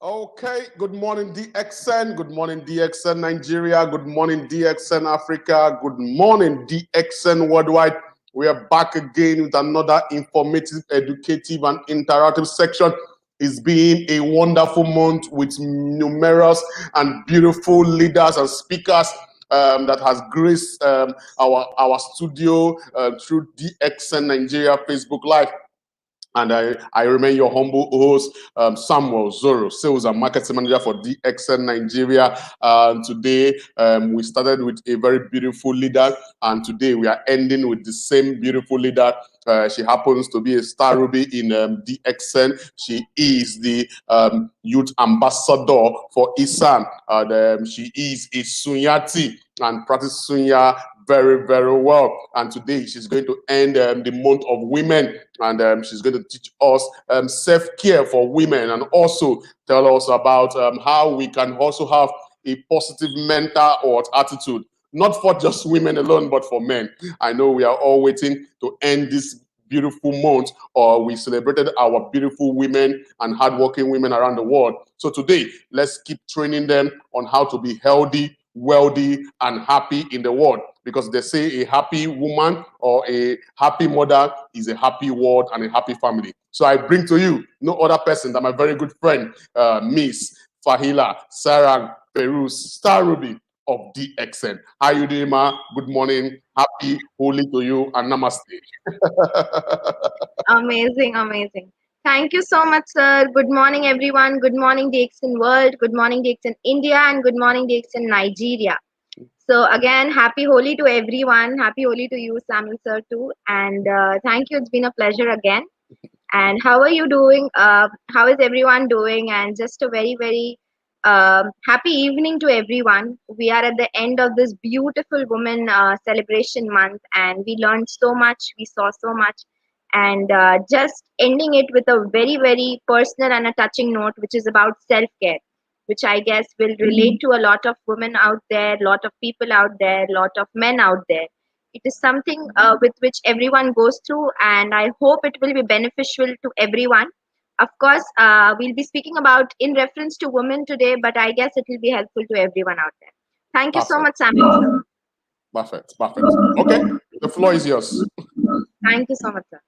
Okay, good morning DXN, good morning DXN Nigeria, good morning DXN Africa, good morning DXN worldwide. We are back again with another informative, educative, and interactive section. It's been a wonderful month with numerous and beautiful leaders and speakers that has graced our studio through DXN Nigeria Facebook Live. And I remain your humble host, Samuel Zoro, Sales and Marketing Manager for DXN Nigeria. Today, we started with a very beautiful leader, and today we are ending with the same beautiful leader. She happens to be a star ruby in DXN. She is the youth ambassador for ISAN. She is a Sunyati and practice Sunya very, very well. And today she's going to end the month of women, and she's going to teach us self-care for women, and also tell us about how we can also have a positive mental or attitude, not for just women alone, but for men. I know we are all waiting to end this beautiful month, or we celebrated our beautiful women and hardworking women around the world. So today, let's keep training them on how to be healthy, wealthy, and happy in the world, because they say a happy woman or a happy mother is a happy world and a happy family. So I bring to you no other person than my very good friend, Miss FAHEELA Sarang Perus Star Ruby of DXN. How you doing, ma? Good morning. Happy Holy to you, and namaste. Amazing, amazing. Thank you so much, sir. Good morning, everyone. Good morning, DXN World. Good morning, DXN India, and good morning, DXN Nigeria. So again, happy Holi to everyone. Happy Holi to you, Samuel sir, too. And thank you. It's been a pleasure again. And how are you doing? How is everyone doing? And just a very, very happy evening to everyone. We are at the end of this beautiful women celebration month, and we learned so much. We saw so much, and just ending it with a very, very personal and a touching note, which is about self care, which I guess will relate to a lot of women out there, lot of people out there, lot of men out there. It is something with which everyone goes through, and I hope it will be beneficial to everyone. Of course, we'll be speaking about in reference to women today, but I guess it will be helpful to everyone out there. Thank you so Perfect. much, Samuel. Perfect. Perfect. Okay, the floor is yours. Thank you so much, sir.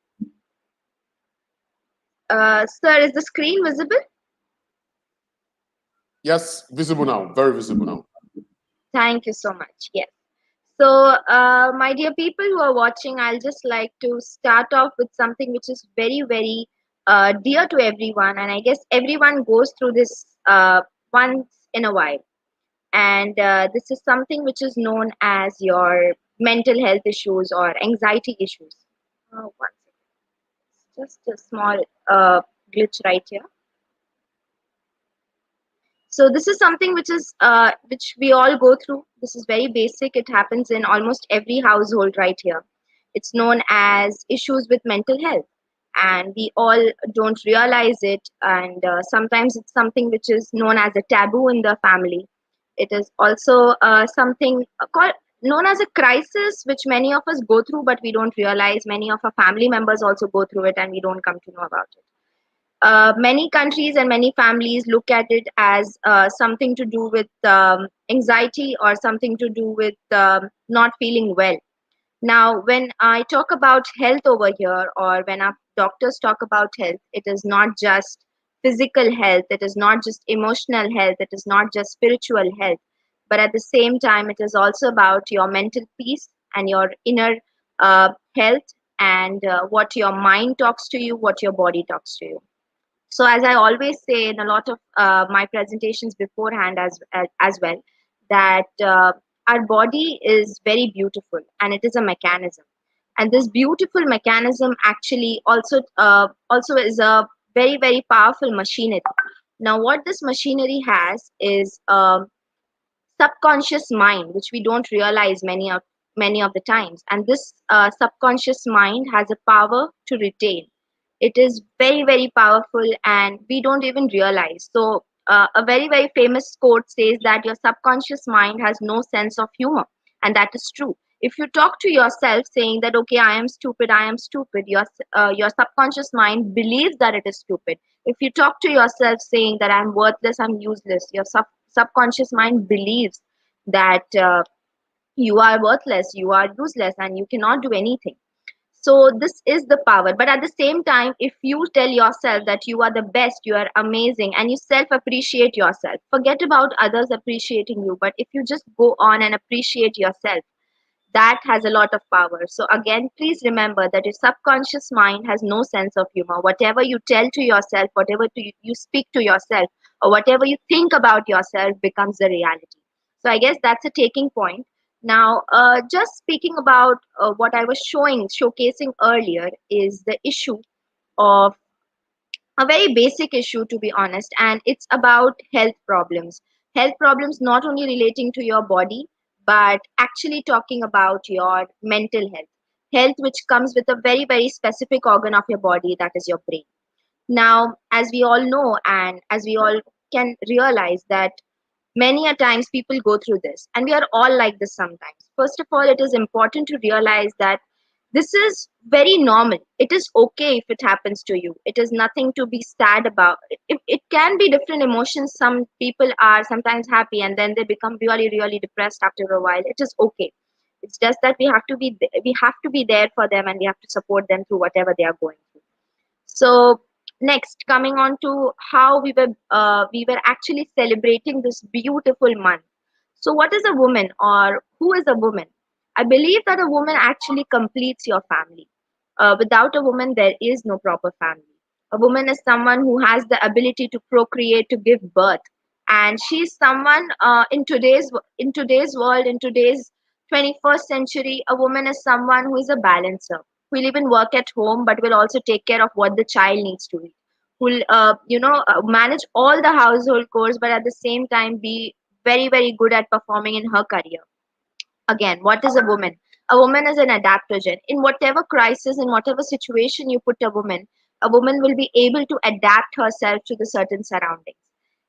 Sir, is the screen visible? Yes, visible now. Very visible now. Thank you so much. Yes. So, my dear people who are watching, I'll just like to start off with something which is very, very dear to everyone, and I guess everyone goes through this once in a while. And this is something which is known as your mental health issues or anxiety issues. One second. Just a small glitch right here. So this is something which is which we all go through. This is very basic. It happens in almost every household right here. It's known as issues with mental health, and we all don't realize it. And sometimes it's something which is known as a taboo in the family. It is also something called known as a crisis, which many of us go through, but we don't realize. Many of our family members also go through it, and we don't come to know about it. Many countries and many families look at it as something to do with anxiety or something to do with not feeling well. Now, when I talk about health over here, or when our doctors talk about health, it is not just physical health, it is not just emotional health, it is not just spiritual health, but at the same time, it is also about your mental peace and your inner health, and what your mind talks to you, what your body talks to you. So as I always say in a lot of my presentations beforehand as well, that our body is very beautiful and it is a mechanism, and this beautiful mechanism actually also is a very, very powerful machinery. Now what this machinery has is subconscious mind, which we don't realize many of the times, and this subconscious mind has a power to retain. It is very, very powerful, and we don't even realize. So a very, very famous quote says that your subconscious mind has no sense of humor, and that is true. If you talk to yourself saying that, okay, I am stupid, I am stupid, your subconscious mind believes that it is stupid. If you talk to yourself saying that I'm worthless, I'm useless, your subconscious mind believes that you are worthless, you are useless, and you cannot do anything. So this is the power. But at the same time, if you tell yourself that you are the best, you are amazing, and you self appreciate yourself, forget about others appreciating you, but if you just go on and appreciate yourself, that has a lot of power. So again, please remember that your subconscious mind has no sense of humor. Whatever you tell to yourself, whatever you speak to yourself, or whatever you think about yourself becomes the reality. So I guess that's a taking point. Now, just speaking about what I was showcasing earlier is the issue of a very basic issue, to be honest, and it's about health problems. Health problems not only relating to your body, but actually talking about your mental health which comes with a very very specific organ of your body, that is your brain. Now, as we all know, and as we all can realize, that many a times people go through this, and we are all like this sometimes. First of all, it is important to realize that this is very normal. It is okay if it happens to you. It is nothing to be sad about. It can be different emotions. Some people are sometimes happy and then they become really really depressed after a while. It is okay. It's just that we have to be there for them, and we have to support them through whatever they are going through. So next, coming on to how we were actually celebrating this beautiful month. So what is a woman, or who is a woman? I believe that a woman actually completes your family. Without a woman, there is no proper family. A woman is someone who has the ability to procreate, to give birth, and she's someone in today's world, in today's 21st century. A woman is someone who is a balancer, who will even work at home, but will also take care of what the child needs to eat. Who will, manage all the household chores, but at the same time be very very good at performing in her career. Again, what is a woman? A woman is an adaptogen. In whatever crisis, in whatever situation you put a woman will be able to adapt herself to the certain surroundings.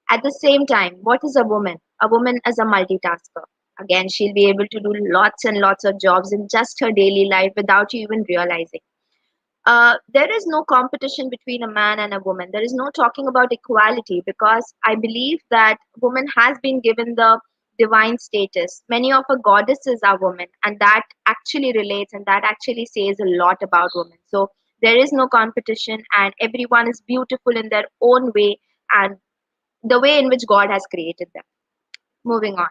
At the same time, what is a woman? A woman is a multitasker. Again, she'll be able to do lots and lots of jobs in just her daily life without you even realizing. There is no competition between a man and a woman. There is no talking about equality, because I believe that woman has been given the divine status. Many of our goddesses are women, and that actually relates and that actually says a lot about women. So there is no competition, and everyone is beautiful in their own way, and the way in which God has created them. Moving on.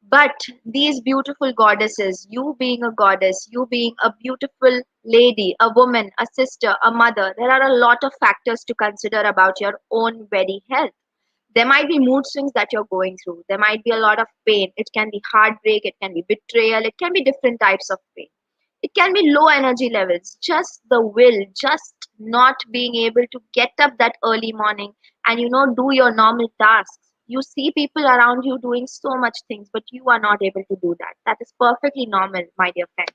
But these beautiful goddesses, you being a goddess, you being a beautiful lady, a woman, a sister, a mother, there are a lot of factors to consider about your own very health. There might be mood swings that you're going through. There might be a lot of pain. It can be heartbreak, it can be betrayal, it can be different types of pain. It can be low energy levels, just the will, just not being able to get up that early morning and do your normal tasks. You see people around you doing so much things, but you are not able to do that. That is perfectly normal, my dear friend.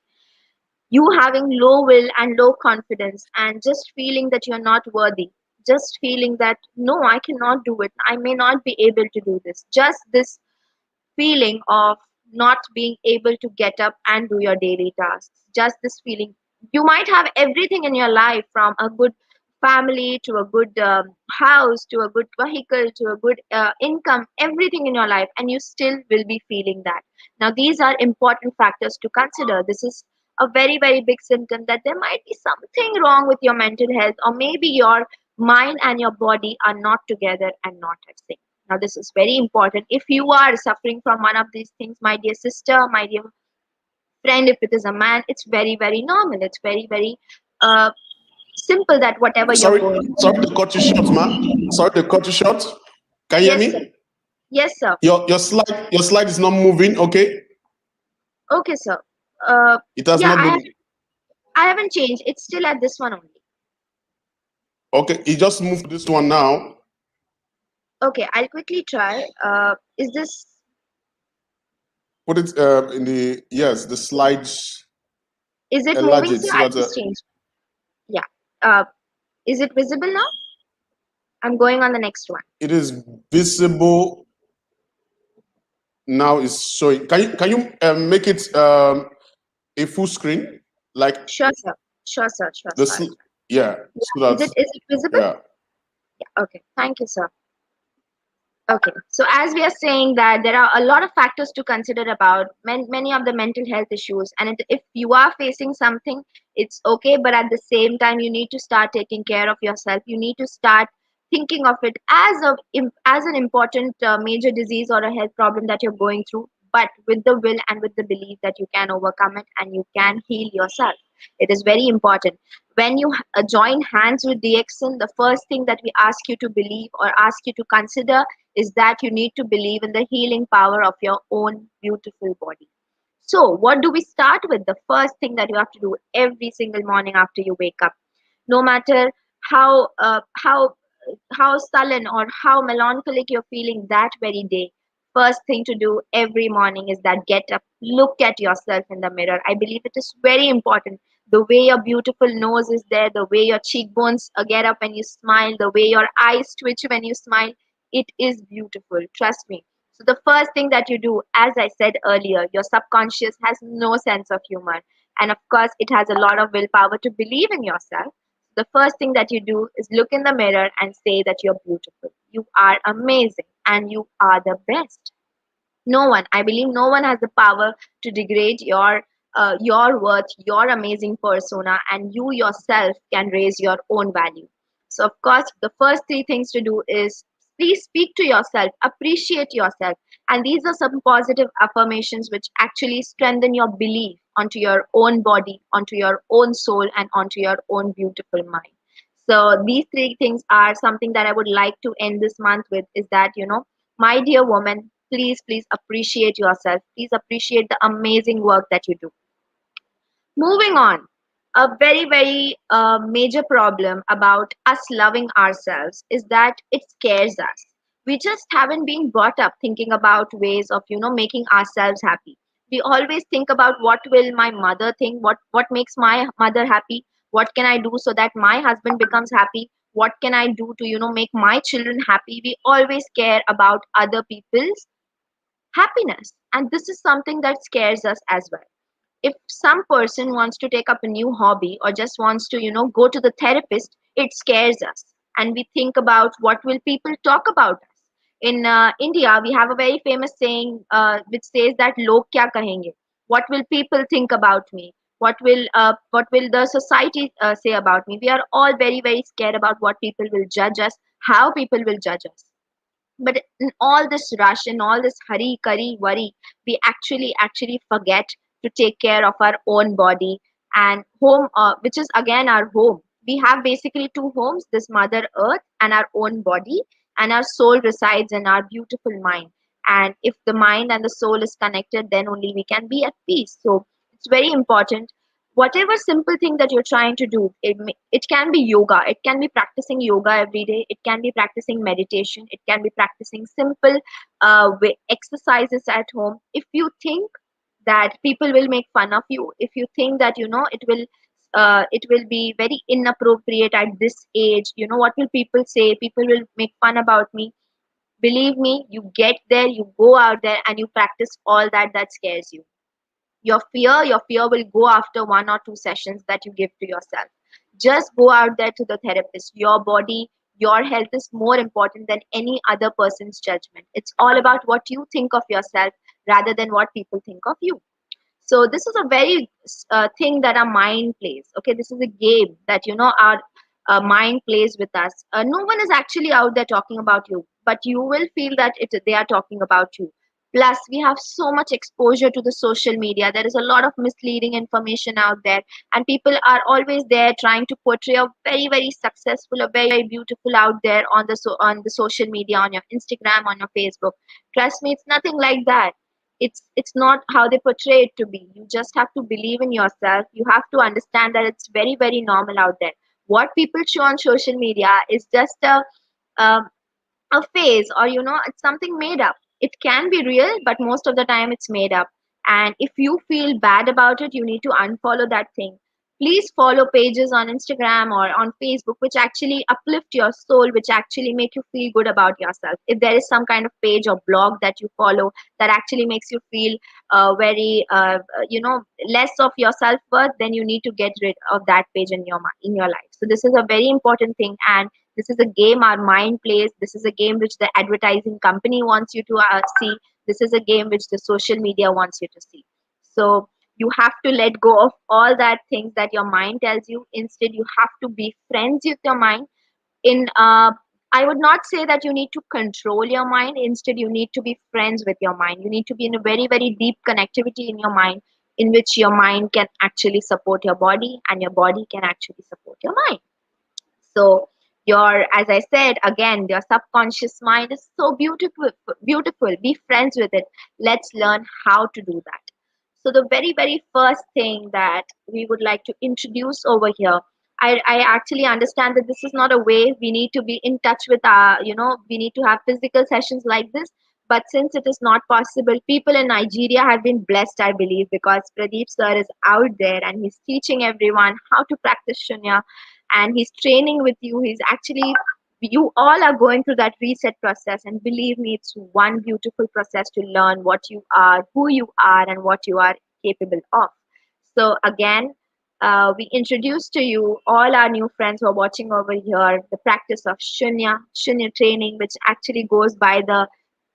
You having low will and low confidence and just feeling that you're not worthy, just feeling that no, I cannot do it, I may not be able to do this, just this feeling of not being able to get up and do your daily tasks. Just this feeling. You might have everything in your life, from a good family to a good house to a good vehicle to a good income, everything in your life, and you still will be feeling that. Now, these are important factors to consider. This is a very, very big symptom that there might be something wrong with your mental health, or maybe your mind and your body are not together and not at sync. Now, this is very important. If you are suffering from one of these things, my dear sister, my dear friend, if it is a man, it's very, very normal. It's very, very uh, simple that whatever you're Sorry, going sorry through. to cut you short, man. Sorry to cut you short. Can you hear Yes, sir. me? Yes, sir. Your slide is not moving. Okay, Okay, sir. Uh, it has yeah, not been. I haven't changed. It's still at this one only. Okay, it just moved to this one now. Okay, I'll quickly try. Is this, Put it in the yes, the slides is it enlarge moving, it sir? so I that just changed. Yeah. Uh, is it visible now? I'm going on the next one. it is visible now. Is showing. Can you make it a full screen, like Sure, sir. Sure, sir. Sure, the sir. yeah, so Yeah. that Is it visible? yeah. Yeah. Okay. Thank you, sir. Okay, so as we are saying that there are a lot of factors to consider about many of the mental health issues, and if you are facing something, it's okay, but at the same time, you need to start taking care of yourself. You need to start thinking of it as an important major disease or a health problem that you're going through, but with the will and with the belief that you can overcome it and you can heal yourself. It is very important. When you join hands with DXN, the first thing that we ask you to believe or ask you to consider is that you need to believe in the healing power of your own beautiful body. So, what do we start with? The first thing that you have to do every single morning after you wake up, no matter how uh, how how sullen or how melancholic you're feeling that very day, first thing to do every morning is that get up, look at yourself in the mirror. I believe it is very important. The way your beautiful nose is there, the way your cheekbones get up when you smile, the way your eyes twitch when you smile, it is beautiful. Trust me. So, the first thing that you do, as I said earlier, your subconscious has no sense of humor. And of course, it has a lot of willpower to believe in yourself. The first thing that you do is look in the mirror and say that you're beautiful. You are amazing and you are the best. No one, I believe, no one has the power to degrade your worth, your amazing persona, and you yourself can raise your own value. So, of course, the first three things to do is please speak to yourself, appreciate yourself, and these are some positive affirmations which actually strengthen your belief onto your own body, onto your own soul, and onto your own beautiful mind. So these three things are something that I would like to end this month with, is that, my dear woman, please appreciate yourself. Please appreciate the amazing work that you do. Moving on, a very major problem about us loving ourselves is that it scares us. We just haven't been brought up thinking about ways of making ourselves happy. We always think about what will my mother think, what makes my mother happy, what can I do so that my husband becomes happy, what can I do to make my children happy. We always care about other people's happiness, and this is something that scares us as well. If some person wants to take up a new hobby or just wants to go to the therapist, it scares us, and we think about what will people talk about us. In India, we have a very famous saying which says that log kya kahenge, what will people think about me, what will the society say about me. We are all very scared about what people will judge us, how people will judge us. But in all this rush, in all this hurry curry worry, we actually forget to take care of our own body and home, which is again our home. We have basically two homes, this mother earth and our own body, and our soul resides in our beautiful mind. And if the mind and the soul is connected, then only we can be at peace. So it's very important. Whatever simple thing that you're trying to do, it can be yoga, it can be practicing yoga every day, it can be practicing meditation, it can be practicing simple exercises at home. If you think that people will make fun of you, if you think that it will be very inappropriate at this age, what will people say, people will make fun about me, believe me, you get there, you go out there and you practice all that scares you. Your fear will go after one or two sessions that you give to yourself. Just go out there to the therapist. Your body, your health is more important than any other person's judgment. It's all about what you think of yourself rather than what people think of you. So this is a very thing that our mind plays. Okay, this is a game that our mind plays with us. No one is actually out there talking about you, but you will feel that they are talking about you. Plus, we have so much exposure to the social media. There is a lot of misleading information out there, and people are always there trying to portray a very successful, a very beautiful out there on the social media, on your Instagram, on your Facebook. Trust me, it's nothing like that. It's not how they portray it to be. You just have to believe in yourself. You have to understand that it's very normal out there. What people show on social media is just um, a phase, or it's something made up. It can be real, but most of the time it's made up. And if you feel bad about it, you need to unfollow that thing. Please follow pages on Instagram or on Facebook which actually uplift your soul, which actually make you feel good about yourself. If there is some kind of page or blog that you follow that actually makes you feel very less of your self worth, then you need to get rid of that page in in your life. So this is a very important thing, and this is a game our mind plays. This is a game which the advertising company wants you to see. This is a game which the social media wants you to see. So you have to let go of all that things that your mind tells you. Instead, you have to be friends with your mind. In I would not say that you need to control your mind. Instead, you need to be friends with your mind. You need to be in a very, very deep connectivity in your mind, in which your mind can actually support your body and your body can actually support your mind. So your, as I said again, your subconscious mind is so beautiful. Beautiful. Be friends with it. Let's learn how to do that. So the very, very first thing that we would like to introduce over here, I actually understand that this is not a way we need to be in touch with our, we need to have physical sessions like this. But since it is not possible, people in Nigeria have been blessed, I believe, because Pradeep sir is out there and he's teaching everyone how to practice Shunya, and he's training with you. He's actually, you all are going through that reset process, and believe me, it's one beautiful process to learn what you are, who you are, and what you are capable of. So again, we introduce to you all our new friends who are watching over here the practice of Shunya training, which actually goes by the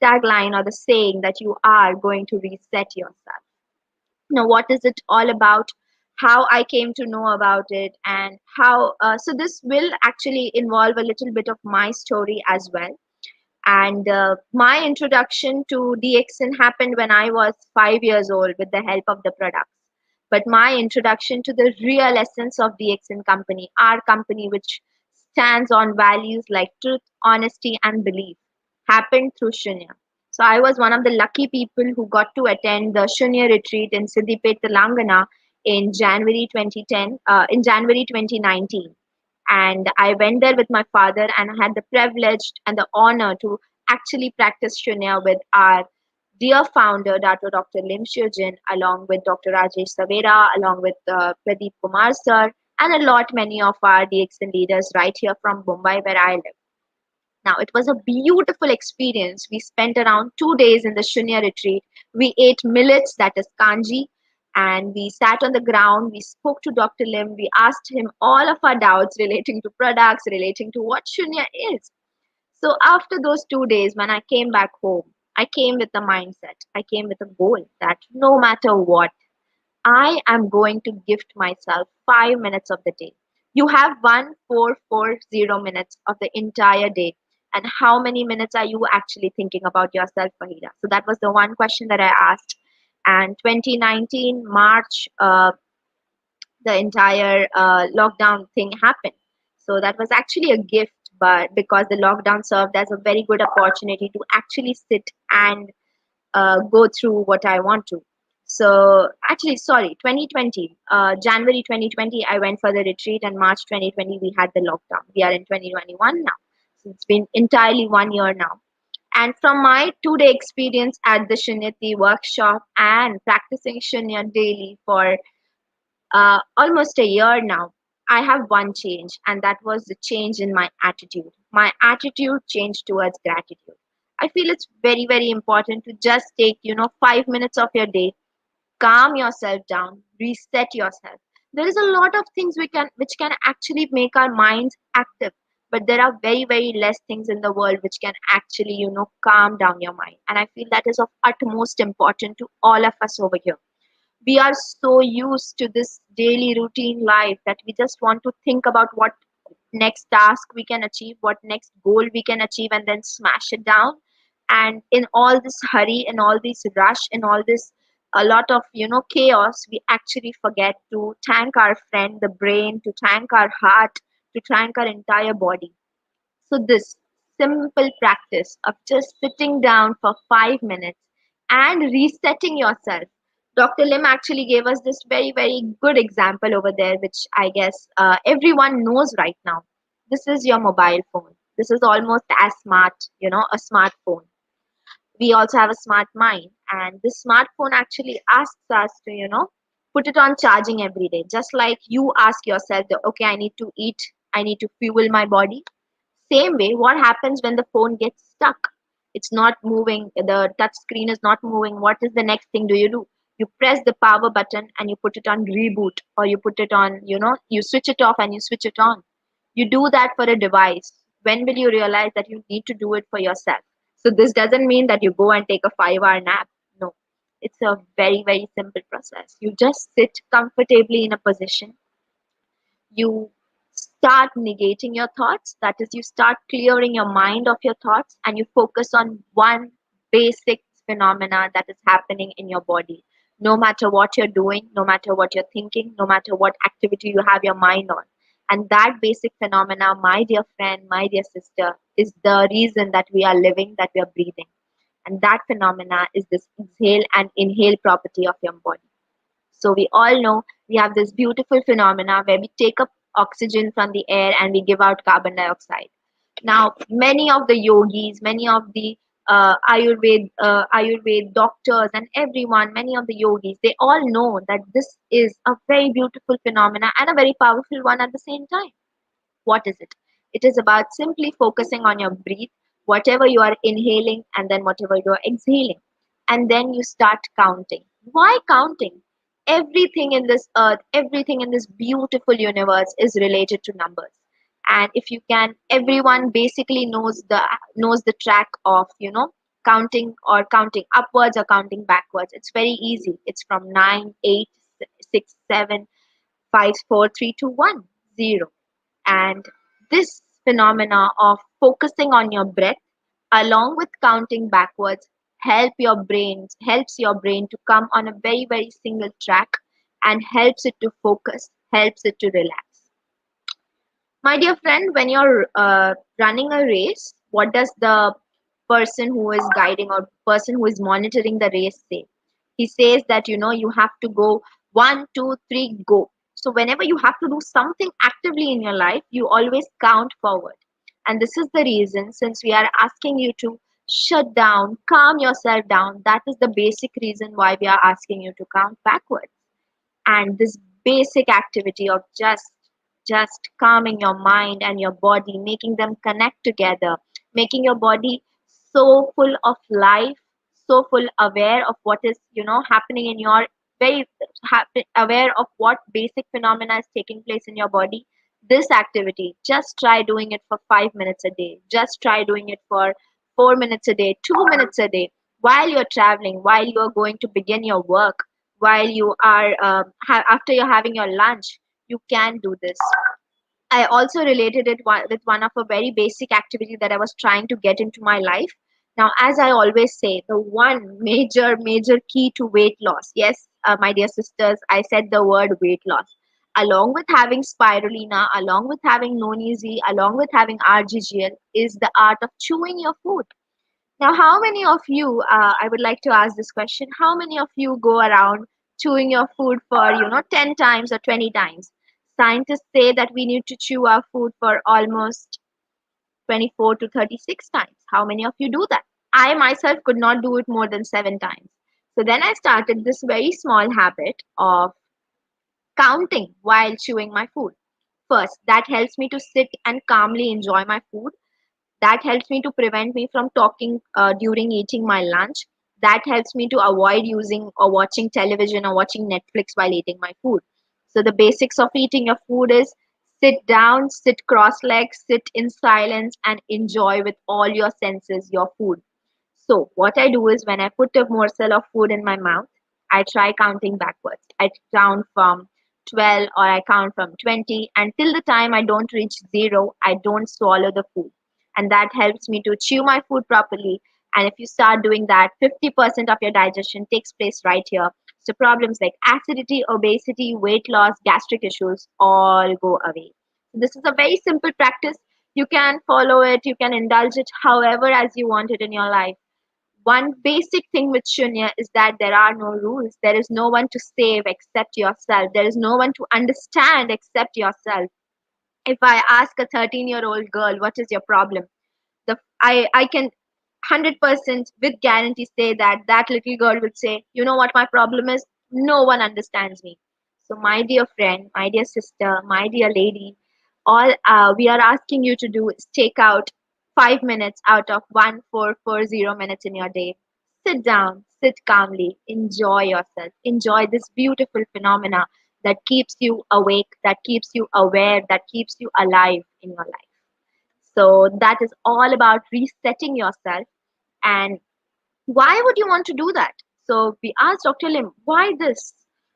tagline or the saying that you are going to reset yourself. Now, what is it all about? How I came to know about it, and how. So this will actually involve a little bit of my story as well. And my introduction to DXN happened when I was 5 years old with the help of the products. But my introduction to the real essence of DXN company, our company, which stands on values like truth, honesty, and belief, happened through Shunya. So I was one of the lucky people who got to attend the Shunya retreat in Siddipet, Telangana in January 2010, in January 2019. And I went there with my father, and I had the privilege and the honor to actually practice Shunya with our dear founder, Dr. Lim Jin, along with Dr. Rajesh Savera, along with Pradeep Kumar sir, and a lot many of our DXN leaders right here from Mumbai, where I live. Now, it was a beautiful experience. We spent around 2 days in the Shunya retreat. We ate millets, that is kanji, and we sat on the ground. We spoke to Dr. Lim. We asked him all of our doubts relating to products, relating to what Shunya is. So, after those 2 days, when I came back home, I came with a mindset, I came with a goal that no matter what, I am going to gift myself 5 minutes of the day. You have 1440 minutes of the entire day. And how many minutes are you actually thinking about yourself, Fahida? So that was the one question that I asked. And 2019, March, the entire lockdown thing happened. So that was actually a gift, but because the lockdown served as a very good opportunity to actually sit and go through what I want to. So actually, sorry, 2020, January 2020, I went for the retreat, and March 2020, we had the lockdown. We are in 2021 now. So it's been entirely 1 year now. And from my 2 day experience at the Shunyati workshop and practicing Shunya daily for almost a year now, I have one change, and that was the change in my attitude. My attitude changed towards gratitude. I feel it's very, very important to just take, 5 minutes of your day, calm yourself down, reset yourself. There is a lot of things which can actually make our minds active, but there are very, very less things in the world which can actually, calm down your mind. And I feel that is of utmost importance to all of us over here. We are so used to this daily routine life that we just want to think about what next task we can achieve, what next goal we can achieve, and then smash it down. And in all this hurry, in all this rush, in all this a lot of chaos, we actually forget to thank our friend the brain, to thank our heart, to thank our entire body. So, this simple practice of just sitting down for 5 minutes and resetting yourself. Dr. Lim actually gave us this very, very good example over there, which I guess everyone knows right now. This is your mobile phone. This is almost as smart, a smartphone. We also have a smart mind, and this smartphone actually asks us to, Put it on charging every day. Just like you ask yourself, okay, I need to eat, I need to fuel my body. Same way, what happens when the phone gets stuck? It's not moving, the touch screen is not moving. What is the next thing do? You press the power button and you put it on reboot, or you put it on, you switch it off and you switch it on. You do that for a device. When will you realize that you need to do it for yourself? So this doesn't mean that you go and take a 5-hour nap. No. It's a very, very simple process. You just sit comfortably in a position. You start negating your thoughts. That is, you start clearing your mind of your thoughts and you focus on one basic phenomena that is happening in your body. No matter what you're doing, no matter what you're thinking, no matter what activity you have your mind on. And that basic phenomena, my dear friend, my dear sister, is the reason that we are living, that we are breathing. And that phenomena is this exhale and inhale property of your body. So we all know we have this beautiful phenomena where we take up oxygen from the air and we give out carbon dioxide. Now, many of the yogis, many of the Ayurved doctors, and everyone, many of the yogis, they all know that this is a very beautiful phenomena and a very powerful one at the same time. What is it? It is about simply focusing on your breath, whatever you are inhaling and then whatever you are exhaling. And then you start counting. Why counting? Everything in this earth, everything in this beautiful universe is related to numbers. And if you can, everyone basically knows the track of, counting, or counting upwards or counting backwards. It's very easy. It's from 9, 8, 6, 7, 5, 4, 3, 2, 1, 0. And this phenomena of focusing on your breath along with counting backwards helps your brain to come on a very, very single track, and helps it to focus, helps it to relax. My dear friend, when you're running a race, what does the person who is guiding or person who is monitoring the race say? He says that you have to go 1, 2, 3, go. So whenever you have to do something actively in your life, you always count forward. And this is the reason, since we are asking you to shut down, calm yourself down, that is the basic reason why we are asking you to count backwards. And this basic activity of just calming your mind and your body, making them connect together, making your body so full of life, so full aware of what is happening in your very aware of what basic phenomena is taking place in your body. This activity, just try doing it for 5 minutes a day, just try doing it for 4 minutes a day, 2 minutes a day, while you're traveling, while you are going to begin your work, while you are after you're having your lunch. You can do this. I also related it with one of a very basic activity that I was trying to get into my life. Now, as I always say, the one major key to weight loss, yes, my dear sisters, I said the word weight loss. Along with having spirulina, along with having noni, along with having RGGL, is the art of chewing your food. Now, how many of you, I would like to ask this question, how many of you go around chewing your food for, 10 times or 20 times? Scientists say that we need to chew our food for almost 24 to 36 times. How many of you do that? I myself could not do it more than 7 times. So then I started this very small habit of counting while chewing my food. First, that helps me to sit and calmly enjoy my food. That helps me to prevent me from talking during eating my lunch. That helps me to avoid using or watching television or watching Netflix while eating my food. So the basics of eating your food is sit down, sit cross-legged, sit in silence, and enjoy with all your senses your food. So what I do is when I put a morsel of food in my mouth, I try counting backwards. I count from 12 or I count from 20, and till the time I don't reach 0, I don't swallow the food. And that helps me to chew my food properly. And if you start doing that, 50% of your digestion takes place right here. So problems like acidity, obesity, weight loss, gastric issues all go away. This is a very simple practice. You can follow it, you can indulge it however as you want it in your life. One basic thing with Shunya is that there are no rules. There is no one to save except yourself. There is no one to understand except yourself. If I ask a 13-year-old girl, what is your problem? I can 100% with guarantee say that that little girl would say, you know what my problem is? No one understands me. So, my dear friend, my dear sister, my dear lady, all we are asking you to do is take out 5 minutes out of 1440 minutes in your day. Sit down, sit calmly, enjoy yourself, enjoy this beautiful phenomena that keeps you awake, that keeps you aware, that keeps you alive in your life. So, that is all about resetting yourself. And why would you want to do that? So we asked Dr. Lim, why this?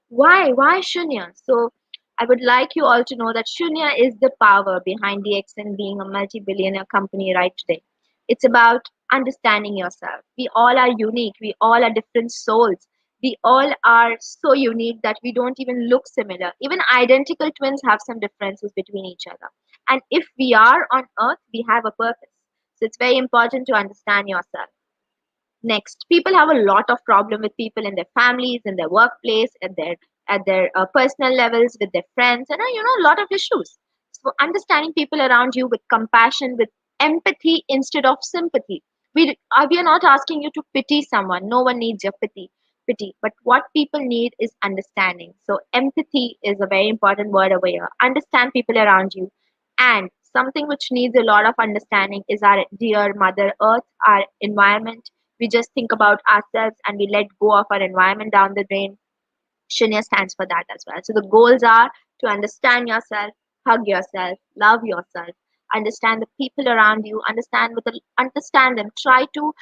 Why Shunya? So I would like you all to know that Shunya is the power behind DXN being a multi-billionaire company right today. It's about understanding yourself. We all are unique. We all are different souls. We all are so unique that we don't even look similar. Even identical twins have some differences between each other. And if we are on earth, we have a purpose. So it's very important to understand yourself. Next, people have a lot of problem with people in their families, in their workplace, at their personal levels, with their friends, and a lot of issues. So, understanding people around you with compassion, with empathy instead of sympathy. We are not asking you to pity someone. No one needs your pity. But what people need is understanding. So, empathy is a very important word over here. Understand people around you, and something which needs a lot of understanding is our dear Mother Earth, our environment. We just think about ourselves and we let go of our environment down the drain. Shunya stands for that as well. So the goals are to understand yourself, hug yourself, love yourself, understand the people around you, understand them, try to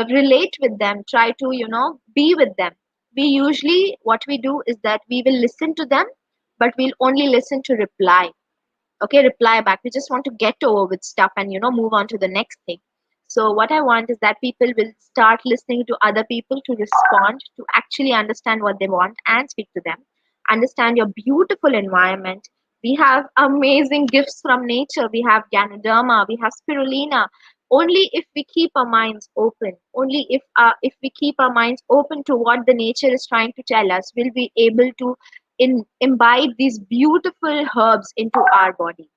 relate with them, try to be with them. We usually what we do is that we will listen to them, but we'll only listen to reply. Okay, reply back. We just want to get over with stuff and move on to the next thing. So what I want is that people will start listening to other people, to respond, to actually understand what they want and speak to them. Understand your beautiful environment. We have amazing gifts from nature. We have Ganoderma, we have spirulina. Only if we keep our minds open, only if we keep our minds open to what the nature is trying to tell us, will be able to imbibe these beautiful herbs into our body,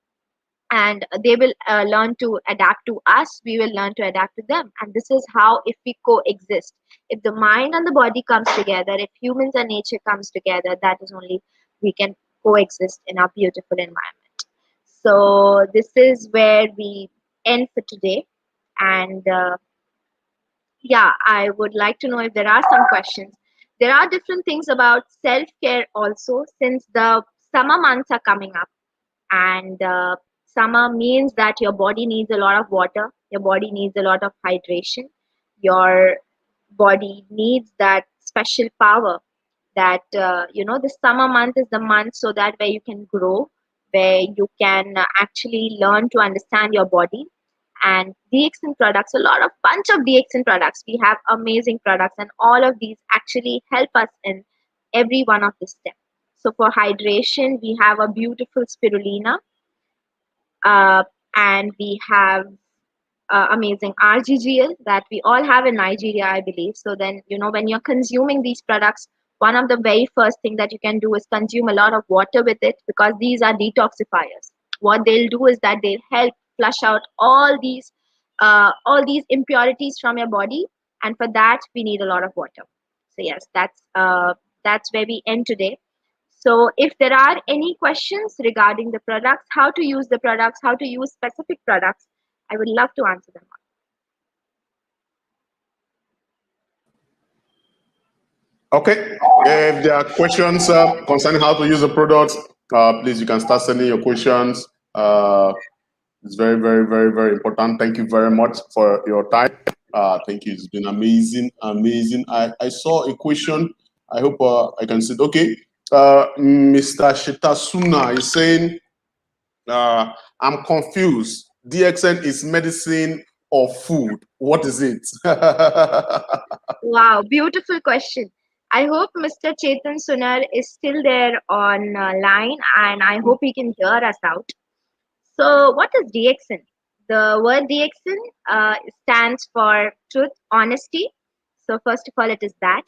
and they will learn to adapt to us, we will learn to adapt to them. And this is how, if we coexist, if the mind and the body comes together, if humans and nature comes together, that is only we can coexist in our beautiful environment. So this is where we end for today. And yeah, I would like to know if there are some questions. There are different things about self care also, since the summer months are coming up. And summer means that your body needs a lot of water, your body needs a lot of hydration, your body needs that special power, that the summer month is the month so that where you can grow, where you can actually learn to understand your body. And DXN products, a lot of bunch of DXN products, we have amazing products, and all of these actually help us in every one of the steps. So for hydration, we have a beautiful spirulina, and we have amazing RGGL that we all have in Nigeria, I believe. So then, when you're consuming these products, one of the very first thing that you can do is consume a lot of water with it, because these are detoxifiers. What they'll do is that they'll help flush out all these impurities from your body, and for that we need a lot of water. So yes, that's where we end today. So if there are any questions regarding the products, how to use the products, how to use specific products, I would love to answer them. Okay. If there are questions concerning how to use the products, please you can start sending your questions. It's very, very, very, very important. Thank you very much for your time. Thank you. It's been amazing, amazing. I saw a question. I hope I can see it. Okay. Mr. Shitasuna is saying, I'm confused. DXN is medicine or food? What is it? Wow, beautiful question. I hope Mr. Chetan Sunar is still there on line, and I hope he can hear us out. So, what is DXN? The word DXN stands for truth, honesty. So, first of all, it is that.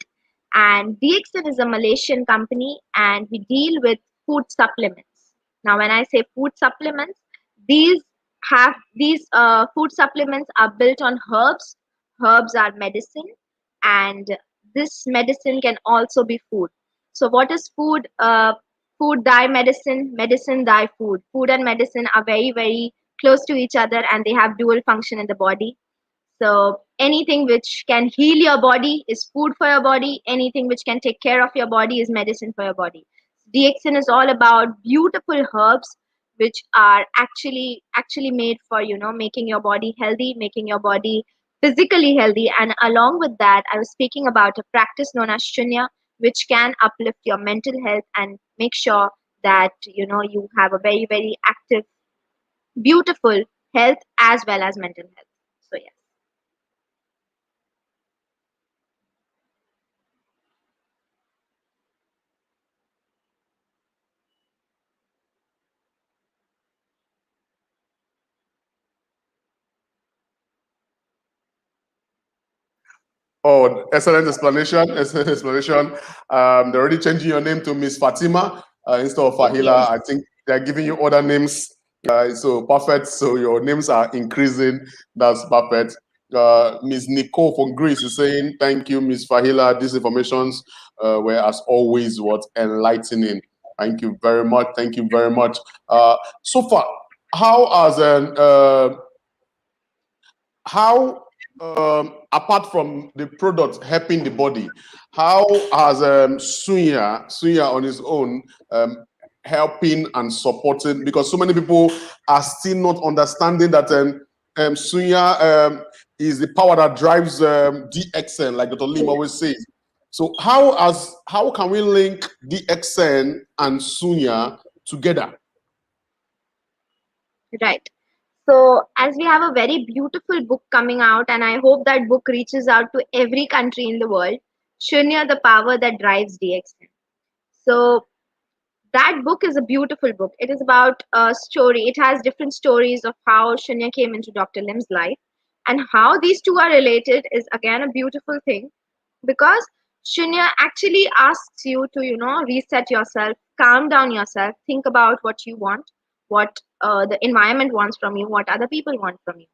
And DXN is a Malaysian company, and we deal with food supplements. Now, when I say food supplements, these these food supplements are built on herbs. Herbs are medicine, and this medicine can also be food. So what is food? Food die medicine, medicine die food. Food and medicine are very, very close to each other, and they have dual function in the body. So anything which can heal your body is food for your body. Anything which can take care of your body is medicine for your body. DXN is all about beautiful herbs which are actually made for making your body healthy, making your body physically healthy, and along with that, I was speaking about a practice known as Shunya, which can uplift your mental health and make sure that you have a very, very active, beautiful health as well as mental health. So yes. Oh, excellent explanation. Excellent explanation. They're already changing your name to Miss Fatima instead of Fahila. Yes. I think they're giving you other names. So perfect. So your names are increasing. That's perfect. Miss Nicole from Greece is saying, "Thank you, Miss Fahila. These informations were, as always, what enlightening. Thank you very much. Thank you very much. So far, how has how apart from the product helping the body, how has Sunya on his own helping and supporting? Because so many people are still not understanding that Sunya is the power that drives DXN, like Dr. Lim always says. So how can we link DXN and Sunya together? Right. So, as we have a very beautiful book coming out, and I hope that book reaches out to every country in the world, Shunya, the Power That Drives DXN. So, that book is a beautiful book. It is about a story. It has different stories of how Shunya came into Dr. Lim's life, and how these two are related is again a beautiful thing, because Shunya actually asks you to reset yourself, calm down yourself, think about what you want, what the environment wants from you, what other people want from you.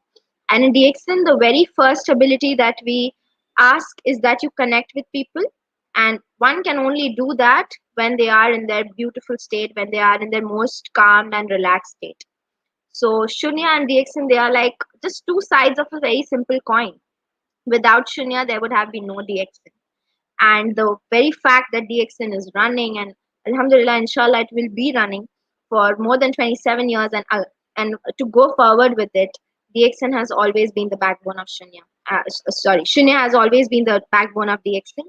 And in DXN, the very first ability that we ask is that you connect with people, and one can only do that when they are in their beautiful state, when they are in their most calm and relaxed state. So Shunya and DXN, they are like just two sides of a very simple coin. Without Shunya, there would have been no DXN. And the very fact that DXN is running, and Alhamdulillah, inshallah, it will be running for more than 27 years, and to go forward with it, DXN has always been the backbone of Shunya. Sorry, Shunya has always been the backbone of DXN,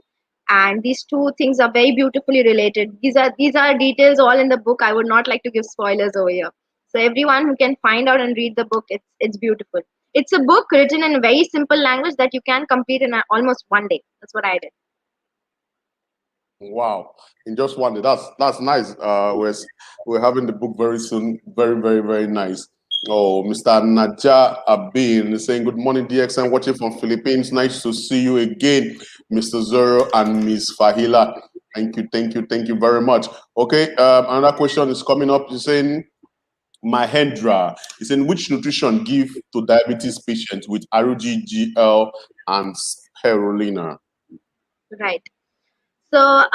and these two things are very beautifully related. These are details all in the book. I would not like to give spoilers over here. So everyone who can find out and read the book, it's beautiful. It's a book written in a very simple language that you can complete in almost one day. That's what I did. Wow, in just one day. That's nice. We're having the book very soon. Very, very, very nice. Oh, Mr. Naja Abin is saying, "Good morning, DXN, watching from Philippines. Nice to see you again, Mr. Zoro and Miss Fahila. Thank you, thank you, thank you very much." Okay, another question is coming up. He's saying, Mahendra is saying, which nutrition give to diabetes patients with RUGGL and spirulina? Right. So,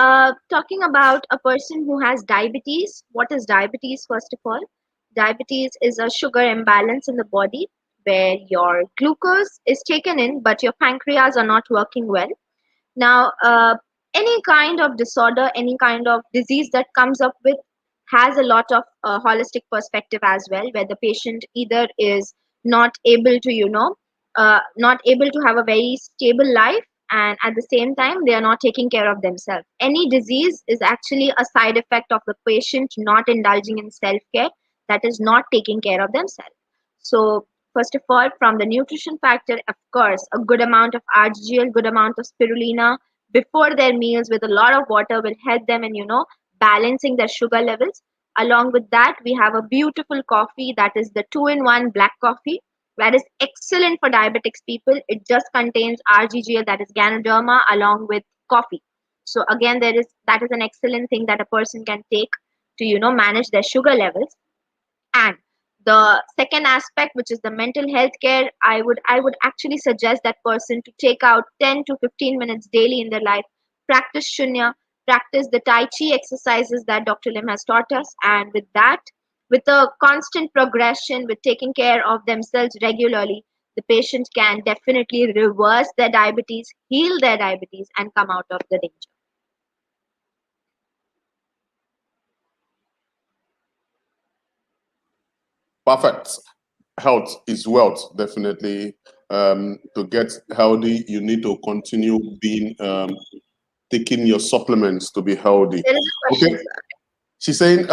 talking about a person who has diabetes, what is diabetes, first of all? Diabetes is a sugar imbalance in the body where your glucose is taken in, but your pancreas are not working well. Now, any kind of disorder, any kind of disease that comes up with has a lot of holistic perspective as well, where the patient either is not able to, not able to have a very stable life, and at the same time, they are not taking care of themselves. Any disease is actually a side effect of the patient not indulging in self care, that is not taking care of themselves. So, first of all, from the nutrition factor, of course, a good amount of RGL, good amount of spirulina before their meals with a lot of water will help them in, balancing their sugar levels. Along with that, we have a beautiful coffee that is the two-in-one black coffee, that is excellent for diabetics people. It just contains RGGL, that is Ganoderma, along with coffee. So again, that is an excellent thing that a person can take to manage their sugar levels. And the second aspect, which is the mental health care, I would actually suggest that person to take out 10 to 15 minutes daily in their life, practice Shunya, practice the Tai Chi exercises that Dr. Lim has taught us. And with that, with a constant progression, with taking care of themselves regularly, the patient can definitely reverse their diabetes, heal their diabetes, and come out of the danger. Perfect. Health is wealth, definitely. To get healthy, you need to continue being taking your supplements to be healthy. There is a question, Okay. sir. She's saying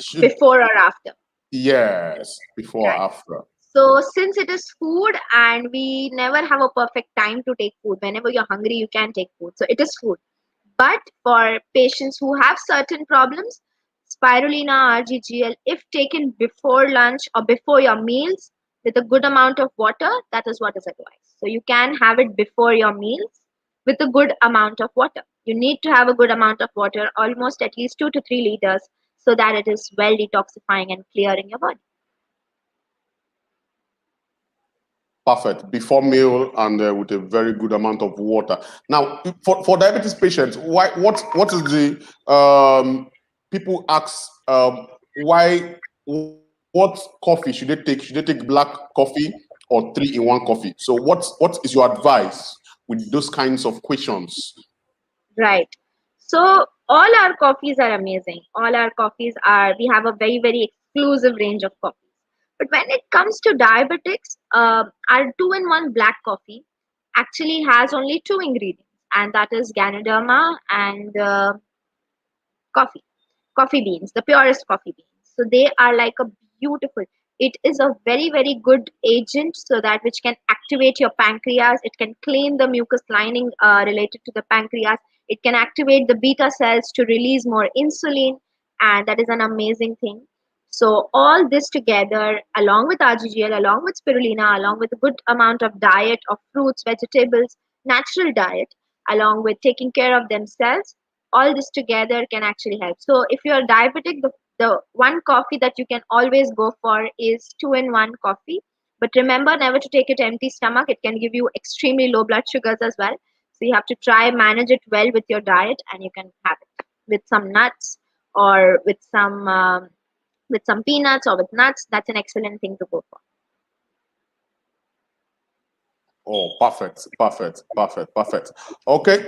should Before or after? yes, before or Right. after. So, since it is food and we never have a perfect time to take food, whenever you're hungry, you can take food. So, it is food. But for patients who have certain problems, spirulina RGGL, if taken before lunch or before your meals with a good amount of water, that is what is advised. So, you can have it before your meals with a good amount of water. You need to have a good amount of water, almost at least 2 to 3 liters, so that it is well detoxifying and clearing your body. Perfect. Before meal and with a very good amount of water. Now, for diabetes patients, what is the people ask why what coffee should they take? Should they take black coffee or 3-in-1 coffee? So what is your advice with those kinds of questions? Right. So all our coffees are amazing. All our coffees are, we have a very, very exclusive range of coffees. But when it comes to diabetics, our 2-in-1 black coffee actually has only two ingredients, and that is Ganoderma and coffee, coffee beans, the purest coffee beans. So they are like a beautiful, it is a very, very good agent, so that which can activate your pancreas. It can clean the mucus lining related to the pancreas. It can activate the beta cells to release more insulin, and that is an amazing thing. So all this together, along with RGGL, along with spirulina, along with a good amount of diet of fruits, vegetables, natural diet, along with taking care of themselves, all this together can actually help. So if you're diabetic, the one coffee that you can always go for is 2-in-1 coffee. But remember never to take it empty stomach. It can give you extremely low blood sugars as well. So you have to try manage it well with your diet, and you can have it with some nuts or with some peanuts or with nuts. That's an excellent thing to go for. Oh, perfect, perfect, perfect, perfect. Okay,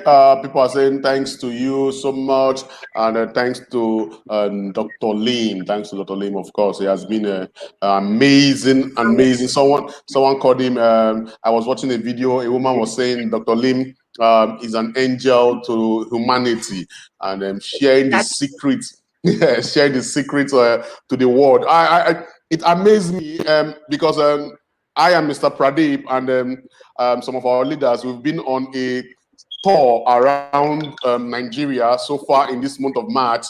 people are saying thanks to you so much, and thanks to Dr. Lim. Thanks to Dr. Lim, of course. He has been amazing, amazing. Someone called him. I was watching a video. A woman was saying Dr. Lim is an angel to humanity, and sharing the That's secrets, sharing the secrets to the world. It amazed me because I am Mr. Pradeep, and some of our leaders, we've been on a tour around Nigeria so far in this month of March.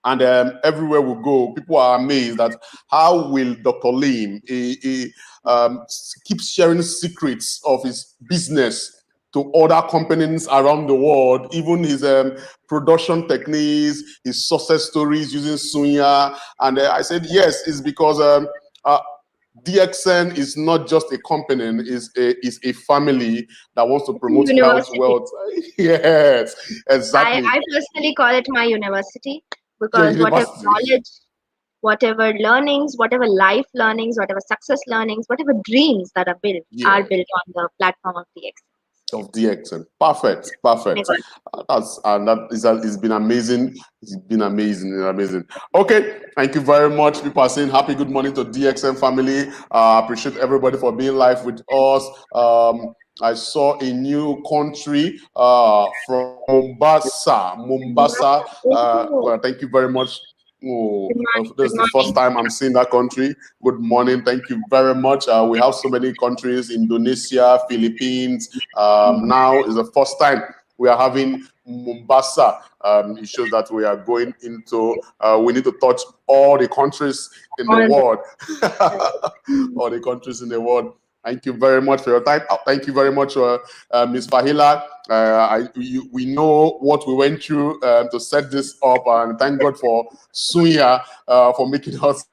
And everywhere we go, people are amazed at how will Dr. Lim keep sharing secrets of his business to other companies around the world, even his production techniques, his success stories using Sunya. And I said, yes, it's because DXN is not just a company, is a family that wants to it's a promote health, university. wealth. Yes, exactly. I personally call it my university, Your because whatever university. knowledge, whatever learnings, whatever life learnings, whatever success learnings, whatever dreams that are Yeah, built on the platform of the X. of DXN. Perfect, perfect. That is it's been amazing. It's been amazing, amazing. Okay, thank you very much. People are saying happy good morning to DXN family. Appreciate everybody for being live with us. I saw a new country from Mombasa. Mombasa. Oh, Well, thank you very much. Oh, good morning. this Good is the first morning. time I'm seeing that country. Good morning. Thank you very much. We have so many countries: Indonesia, Philippines. Now is the first time we are having Mombasa. It shows that we are going into. We need to touch all the countries in the All the world. All the countries in the world. Thank you very much for your time. Thank you very much, Ms. FAHEELA. We know what we went through to set this up, and thank God for Sunya for making us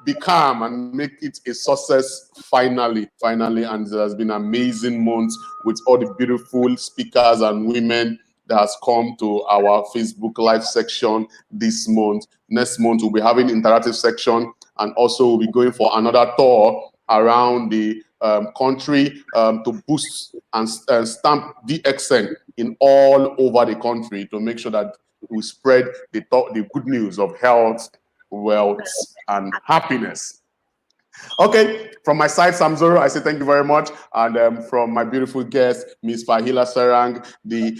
be calm and make it a success finally. And it has been amazing months with all the beautiful speakers and women that has come to our Facebook Live section this month. Next month, we'll be having interactive section, and also we'll be going for another tour around the country to boost and stamp DXN in all over the country to make sure that we spread the good news of health, wealth, and happiness. Okay, from my side, Samzoro, I say thank you very much. And from my beautiful guest, Miss FAHEELA Sarang, the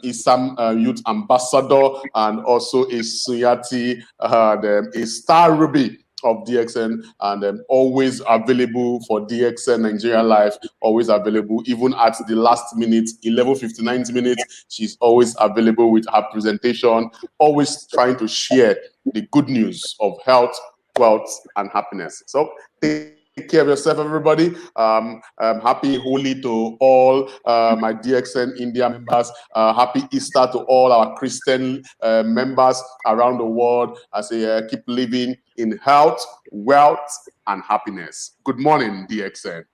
ISAM Youth Ambassador, and also a Suyati, a star ruby of DXN, and always available for DXN Nigeria Live, always available, even at the last minute, 11:59 minutes, she's always available with her presentation, always trying to share the good news of health, wealth, and happiness. So take care of yourself, everybody. Happy Holi to all my DXN India members. Happy Easter to all our Christian members around the world. I say keep living in health, wealth, and happiness. Good morning, DXN.